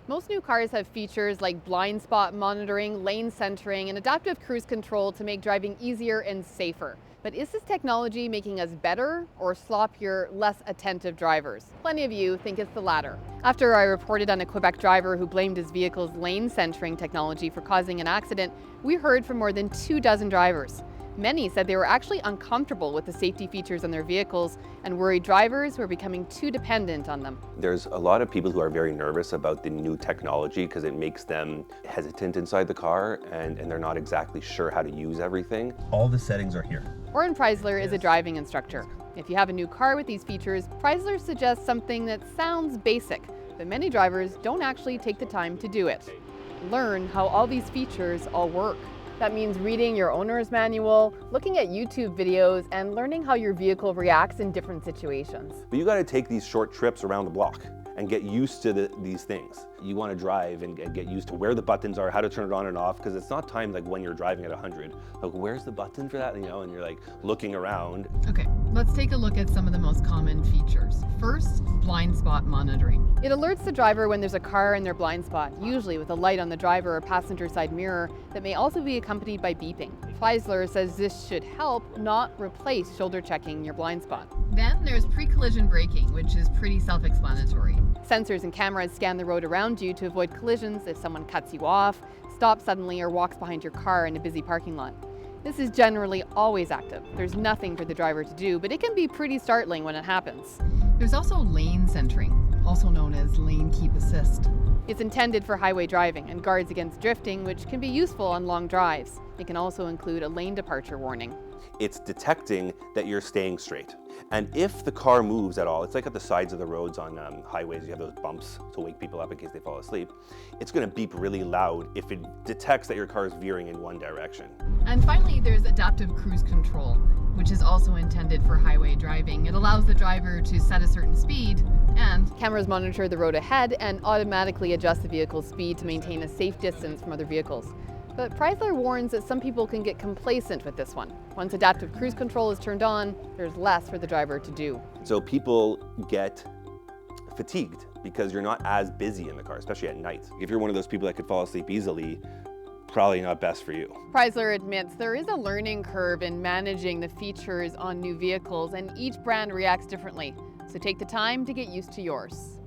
Most new cars have features like blind spot monitoring, lane centering, and adaptive cruise control to make driving easier and safer. But is this technology making us better or sloppier, less attentive drivers? Plenty of you think it's the latter. After I reported on a Quebec driver who blamed his vehicle's lane centering technology for causing an accident, we heard from more than 24 drivers. Many said they were actually uncomfortable with the safety features on their vehicles and worried drivers were becoming too dependent on them. There's a lot of people who are very nervous about the new technology because it makes them hesitant inside the car and they're not exactly sure how to use everything. All the settings are here. Oren Preisler is a driving instructor. If you have a new car with these features, Preisler suggests something that sounds basic, but many drivers don't actually take the time to do it. Learn how all these features all work. That means reading your owner's manual, looking at YouTube videos, and learning how your vehicle reacts in different situations. But you got to take these short trips around the block and get used to these things. You want to drive and get used to where the buttons are, how to turn it on and off, because it's not timed like when you're driving at 100. Like, where's the button for that? And you're like looking around. Okay, let's take a look at some of the most common features. First, blind spot monitoring. It alerts the driver when there's a car in their blind spot, usually with a light on the driver or passenger side mirror that may also be accompanied by beeping. Preisler says this should help, not replace shoulder checking your blind spot. Then there's pre-collision braking, which is pretty self-explanatory. Sensors and cameras scan the road around you to avoid collisions if someone cuts you off, stops suddenly, or walks behind your car in a busy parking lot. This is generally always active. There's nothing for the driver to do, but it can be pretty startling when it happens. There's also lane centering, also known as lane keep assist. It's intended for highway driving and guards against drifting, which can be useful on long drives. It can also include a lane departure warning. It's detecting that you're staying straight. And if the car moves at all, it's like at the sides of the roads on highways, you have those bumps to wake people up in case they fall asleep. It's going to beep really loud if it detects that your car is veering in one direction. And finally, there's adaptive cruise control, which is also intended for highway driving. It allows the driver to set a certain speed, and cameras monitor the road ahead and automatically adjust the vehicle's speed to maintain a safe distance from other vehicles. But Preisler warns that some people can get complacent with this one. Once adaptive cruise control is turned on, there's less for the driver to do. So people get fatigued because you're not as busy in the car, especially at night. If you're one of those people that could fall asleep easily, probably not best for you. Preisler admits there is a learning curve in managing the features on new vehicles, and each brand reacts differently. So take the time to get used to yours.